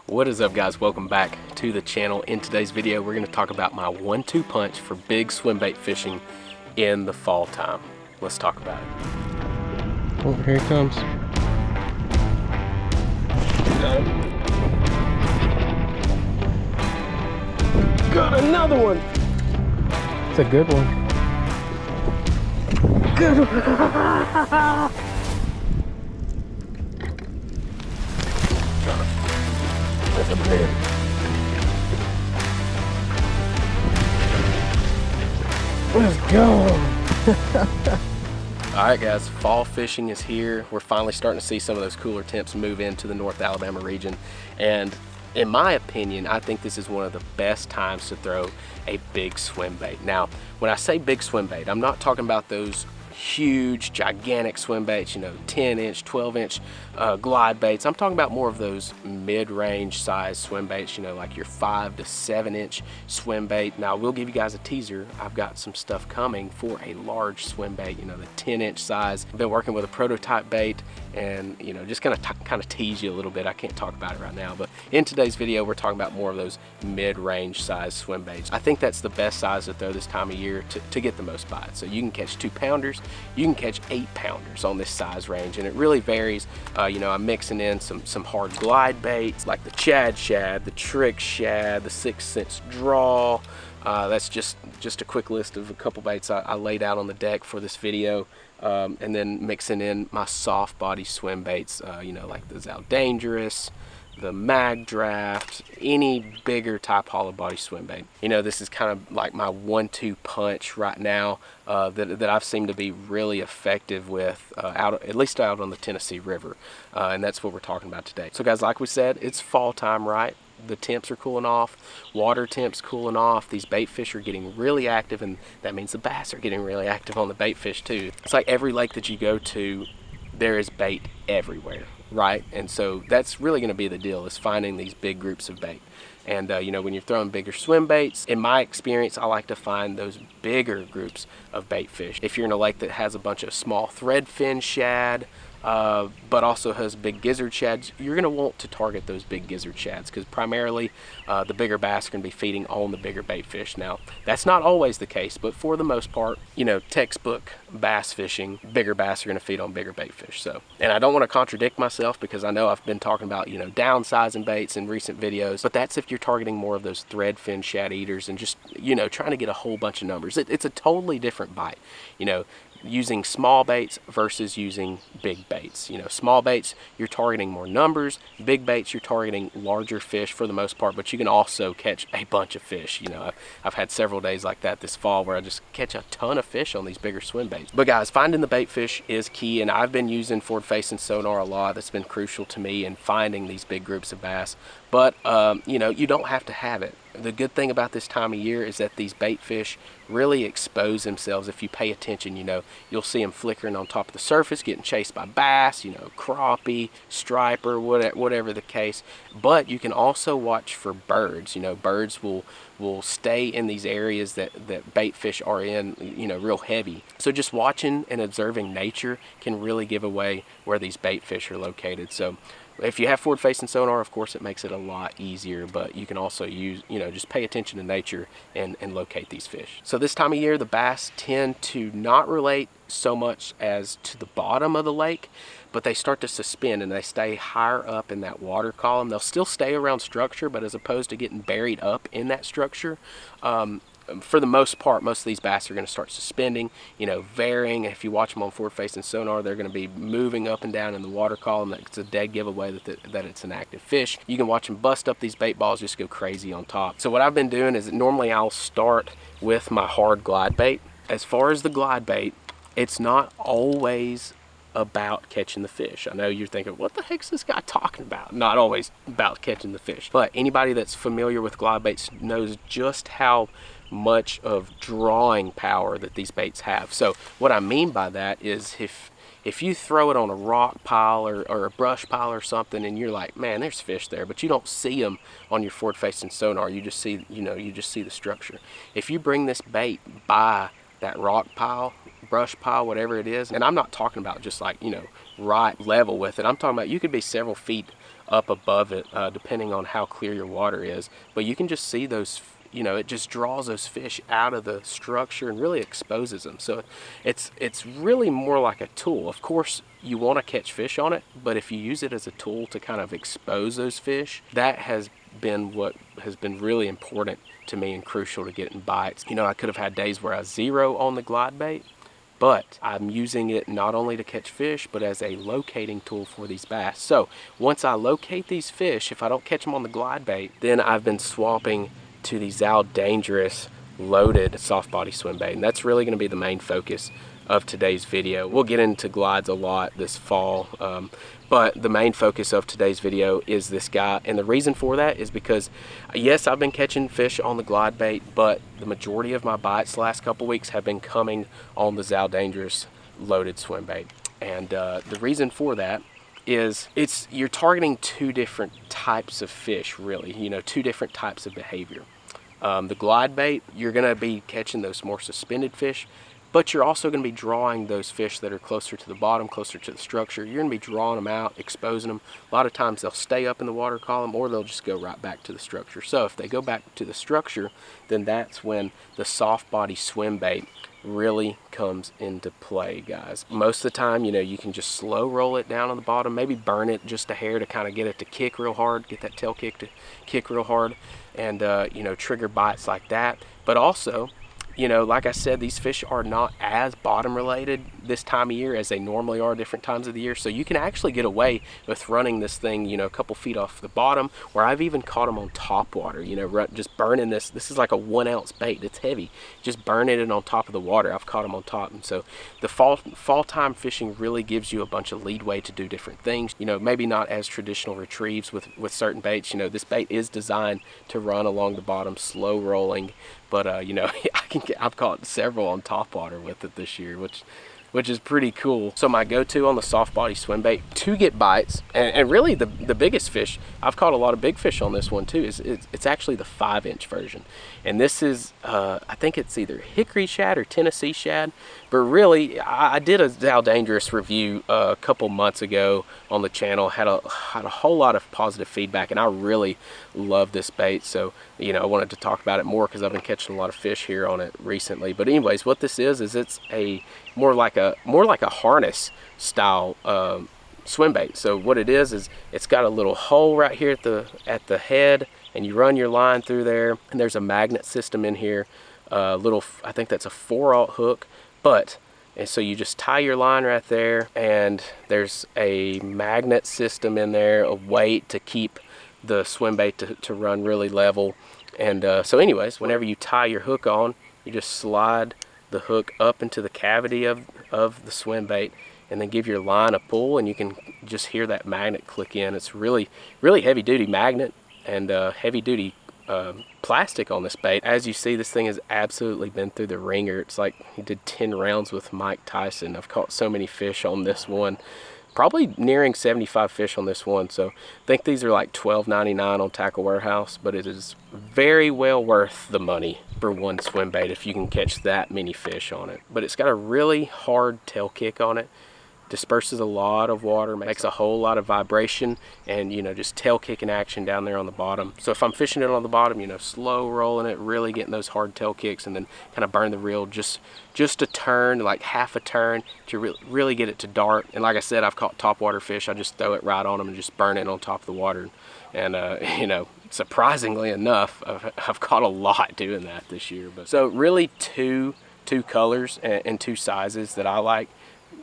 What is up, guys? Welcome back to the channel. In today's video we're going to talk about my 1-2 punch for big swim bait fishing in the fall time. Let's talk about it. Oh, here he comes. Got him. Got another one. It's a good one. Good one. Let's go. Alright guys, fall fishing is here. We're finally starting to see some of those cooler temps move into the North Alabama region, and in my opinion, I think this is one of the best times to throw a big swim bait. Now, when I say big swim bait, I'm not talking about those huge, gigantic swim baits, you know, 10-inch, 12-inch glide baits. I'm talking about more of those mid-range size swim baits, you know, like your 5 to 7-inch swim bait. Now, I will give you guys a teaser. I've got some stuff coming for a large swim bait, you know, the 10-inch size. I've been working with a prototype bait, and you know, just gonna kind of tease you a little bit. I can't talk about it right now, but in today's video, we're talking about more of those mid-range size swim baits. I think that's the best size to throw this time of year to get the most bites. So you can catch 2-pounders, you can catch 8-pounders on this size range, and it really varies. You know, I'm mixing in some hard glide baits like the Chad Shad, the Trick Shad, the 6 Sense Draw. That's just a quick list of a couple baits I laid out on the deck for this video. And then mixing in my soft body swim baits, you know, like the Zaldaingerous, the Mag Draft, any bigger type hollow body swim bait. You know, this is kind of like my 1-2 punch right now that I've seemed to be really effective with, at least out on the Tennessee River, and that's what we're talking about today. So guys, like we said, it's fall time, right? The temps are cooling off, water temps cooling off, these bait fish are getting really active, and that means the bass are getting really active on the bait fish too. It's like every lake that you go to, there is bait everywhere, right? And so that's really going to be the deal, is finding these big groups of bait. And you know, when you're throwing bigger swim baits, in my experience, I like to find those bigger groups of bait fish. If you're in a lake that has a bunch of small threadfin shad, but also has big gizzard shads, you're going to want to target those big gizzard shads, because primarily the bigger bass are going to be feeding on the bigger bait fish. Now, that's not always the case, but for the most part, you know, textbook bass fishing, bigger bass are going to feed on bigger bait fish. So, and I don't want to contradict myself, because I know I've been talking about, you know, downsizing baits in recent videos, but that's if you're targeting more of those threadfin shad eaters and just, you know, trying to get a whole bunch of numbers. It's a totally different bite, you know, using small baits versus using big baits. You know, small baits, you're targeting more numbers. Big baits, you're targeting larger fish for the most part, but you can also catch a bunch of fish. You know, I've had several days like that this fall where I just catch a ton of fish on these bigger swim baits. But guys, finding the bait fish is key, and I've been using forward-facing sonar a lot. That's been crucial to me in finding these big groups of bass. But, you know, you don't have to have it. The good thing about this time of year is that these bait fish really expose themselves. If you pay attention, you know, you'll see them flickering on top of the surface, getting chased by bass, you know, crappie, striper, whatever the case. But you can also watch for birds. You know, birds will stay in these areas that bait fish are in, you know, real heavy. So just watching and observing nature can really give away where these bait fish are located. So if you have forward-facing sonar, of course, it makes it a lot easier, but you can also use, you know, just pay attention to nature and locate these fish. So this time of year, the bass tend to not relate so much as to the bottom of the lake, but they start to suspend and they stay higher up in that water column. They'll still stay around structure, but as opposed to getting buried up in that structure, for the most part, most of these bass are going to start suspending, you know, varying. If you watch them on forward-facing sonar, they're going to be moving up and down in the water column. That's a dead giveaway that it's an active fish. You can watch them bust up these bait balls, just go crazy on top. So what I've been doing is normally I'll start with my hard glide bait. As far as the glide bait, it's not always about catching the fish. I know you're thinking, what the heck's this guy talking about? Not always about catching the fish, but anybody that's familiar with glide baits knows just how much of drawing power that these baits have. So what I mean by that is if you throw it on a rock pile or a brush pile or something, and you're like, man, there's fish there, but you don't see them on your forward-facing sonar, you just see, you know, you just see the structure. If you bring this bait by that rock pile, brush pile, whatever it is, and I'm not talking about just like, you know, right level with it. I'm talking about you could be several feet up above it, depending on how clear your water is. But you can just see those, you know, it just draws those fish out of the structure and really exposes them. So it's really more like a tool. Of course, you want to catch fish on it, but if you use it as a tool to kind of expose those fish, that has been what has been really important to me and crucial to getting bites. You know, I could have had days where I was 0 on the glide bait, but I'm using it not only to catch fish, but as a locating tool for these bass. So once I locate these fish, if I don't catch them on the glide bait, then I've been swapping to the Zaldaingerous loaded soft body swim bait. And that's really going to be the main focus of today's video. We'll get into glides a lot this fall, but the main focus of today's video is this guy. And the reason for that is because, yes, I've been catching fish on the glide bait, but the majority of my bites the last couple weeks have been coming on the Zaldaingerous loaded swim bait. And the reason for that is you're targeting two different types of fish, really, you know, two different types of behavior. The glide bait, you're going to be catching those more suspended fish, but you're also going to be drawing those fish that are closer to the bottom, closer to the structure. You're going to be drawing them out, exposing them. A lot of times they'll stay up in the water column, or they'll just go right back to the structure. So if they go back to the structure, then that's when the soft body swim bait really comes into play, guys. Most of the time, you know, you can just slow roll it down on the bottom, maybe burn it just a hair to kind of get it to kick real hard, get that tail kick to kick real hard, and you know, trigger bites like that. But also, you know, like I said, these fish are not as bottom related this time of year as they normally are different times of the year. So you can actually get away with running this thing, you know, a couple feet off the bottom, where I've even caught them on top water, you know, just burning this. This is like a 1 ounce bait. It's heavy. Just burning it on top of the water. I've caught them on top. And so the fall time fishing really gives you a bunch of leadway to do different things. You know, maybe not as traditional retrieves with certain baits. You know, this bait is designed to run along the bottom, slow rolling. But you know, I've caught several on top water with it this year, which is pretty cool. So my go-to on the soft body swim bait to get bites, and really the biggest fish, I've caught a lot of big fish on this one too, it's actually the 5-inch version. And this is, I think it's either hickory shad or Tennessee shad, but really I did a Zaldaingerous review a couple months ago on the channel, had a whole lot of positive feedback, and I really love this bait. So, you know, I wanted to talk about it more because I've been catching a lot of fish here on it recently. But anyways, what this is it's a more like a harness style swim bait. So what it is it's got a little hole right here at the head, and you run your line through there, and there's a magnet system in here, I think that's a 4/0 hook, and so you just tie your line right there, and there's a magnet system in there, a weight to keep the swim bait to run really level. And so anyways, whenever you tie your hook on, you just slide the hook up into the cavity of the swim bait, and then give your line a pull, and you can just hear that magnet click in. It's really heavy duty magnet and heavy duty plastic on this bait. As you see, this thing has absolutely been through the ringer. It's like he did 10 rounds with Mike Tyson. I've caught so many fish on this one, probably nearing 75 fish on this one. So I think these are like $12.99 on Tackle Warehouse, but it is very well worth the money for one swim bait if you can catch that many fish on it. But it's got a really hard tail kick on it, disperses a lot of water, makes a whole lot of vibration, and you know, just tail kicking action down there on the bottom. So if I'm fishing it on the bottom, you know, slow rolling it, really getting those hard tail kicks, and then kind of burn the reel just a turn, like half a turn, to really get it to dart. And like I said, I've caught topwater fish. I just throw it right on them and just burn it on top of the water. And you know, surprisingly enough, I've caught a lot doing that this year. But so really two colors and two sizes that I like.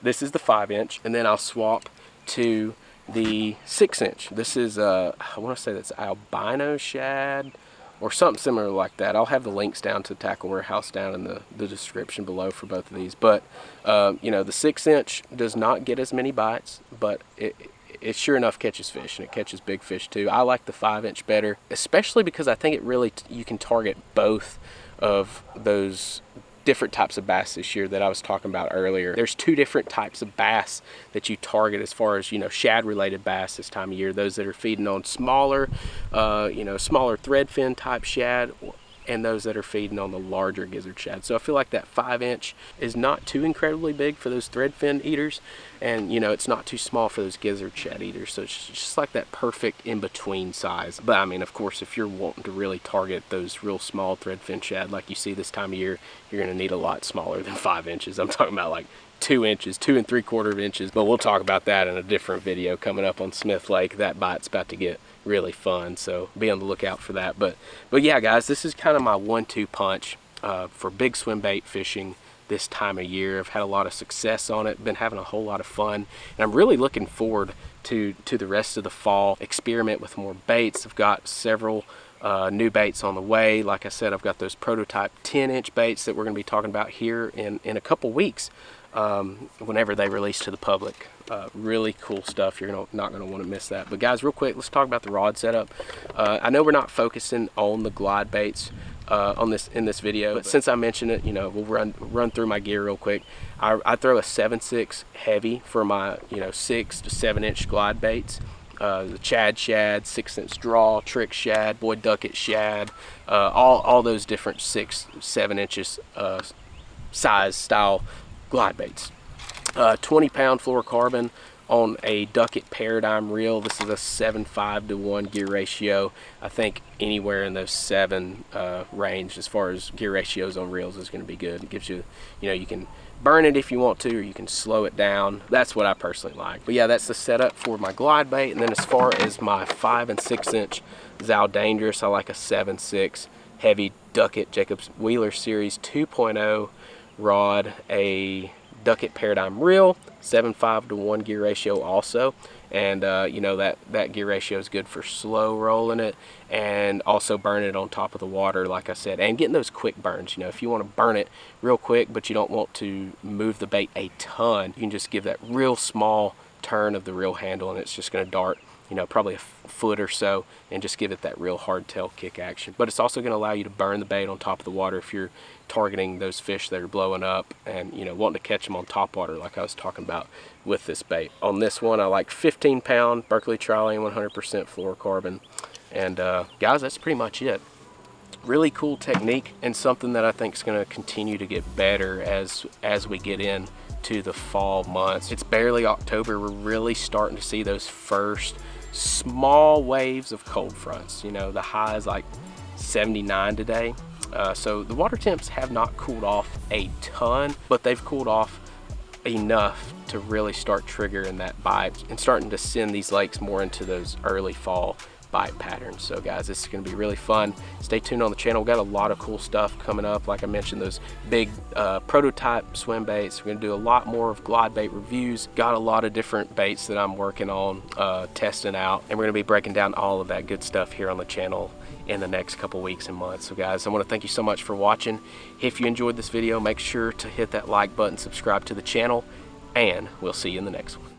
This is the 5-inch, and then I'll swap to the 6-inch. This is I want to say that's albino shad or something similar like that. I'll have the links down to Tackle Warehouse down in the description below for both of these. But you know, the 6-inch does not get as many bites, but it sure enough catches fish, and it catches big fish too. I like the 5-inch better, especially because I think it really you can target both of those different types of bass this year that I was talking about earlier. There's two different types of bass that you target as far as, you know, shad related bass this time of year. Those that are feeding on smaller, you know, smaller threadfin type shad, and those that are feeding on the larger gizzard shad. So I feel like that 5-inch is not too incredibly big for those threadfin eaters, and you know, it's not too small for those gizzard shad eaters. So it's just like that perfect in between size. But I mean, of course, if you're wanting to really target those real small threadfin shad like you see this time of year, you're going to need a lot smaller than 5 inches. I'm talking about like 2 inches, 2 3/4 inches, but we'll talk about that in a different video coming up on Smith Lake. That bite's about to get really fun, so be on the lookout for that. But yeah, guys, this is kind of my 1-2 punch for big swim bait fishing this time of year. I've had a lot of success on it, been having a whole lot of fun, and I'm really looking forward to the rest of the fall. Experiment with more baits. I've got several new baits on the way. Like I said, I've got those prototype 10-inch baits that we're going to be talking about here in a couple weeks. Whenever they release to the public. Really cool stuff. You're not going to want to miss that. But guys, real quick, let's talk about the rod setup. I know we're not focusing on the glide baits in this video, but since I mentioned it, you know, we'll run through my gear real quick. I throw a 7/6 heavy for my 6 to 7 inch glide baits. The Chad shad, 6-inch draw, trick shad, boy ducket shad, all those different 6-7 inches size style glide baits. 20-pound fluorocarbon on a ducket paradigm reel. This is a 7:5 to 1 gear ratio. I think anywhere in those 7 range as far as gear ratios on reels is going to be good. It gives you, you can burn it if you want to, or you can slow it down. That's what I personally like. But yeah, that's the setup for my glide bait. And then as far as my 5 and 6 inch Zaldaingerous, I like a 7/6 heavy ducket Jacobs Wheeler Series 2.0 rod, a ducket paradigm reel, 7:5 to 1 gear ratio also, and that gear ratio is good for slow rolling it and also burning it on top of the water, like I said, and getting those quick burns. If you want to burn it real quick but you don't want to move the bait a ton, you can just give that real small turn of the reel handle and it's just going to dart probably a foot or so and just give it that real hardtail kick action. But it's also going to allow you to burn the bait on top of the water if you're targeting those fish that are blowing up and wanting to catch them on top water like I was talking about with this bait. On this one, I like 15-pound Berkeley Trilane 100% fluorocarbon. And guys, that's pretty much it. Really cool technique and something that I think is going to continue to get better as we get in to the fall months. It's barely October. We're really starting to see those first small waves of cold fronts. The high is like 79 today. So the water temps have not cooled off a ton, but they've cooled off enough to really start triggering that bite and starting to send these lakes more into those early fall bite patterns. So guys, this is going to be really fun. Stay tuned on the channel. We've got a lot of cool stuff coming up. Like I mentioned, those big prototype swim baits. We're going to do a lot more of glide bait reviews. Got a lot of different baits that I'm working on testing out, and we're going to be breaking down all of that good stuff here on the channel in the next couple weeks and months. So guys, I want to thank you so much for watching. If you enjoyed this video, make sure to hit that like button, subscribe to the channel, and we'll see you in the next one.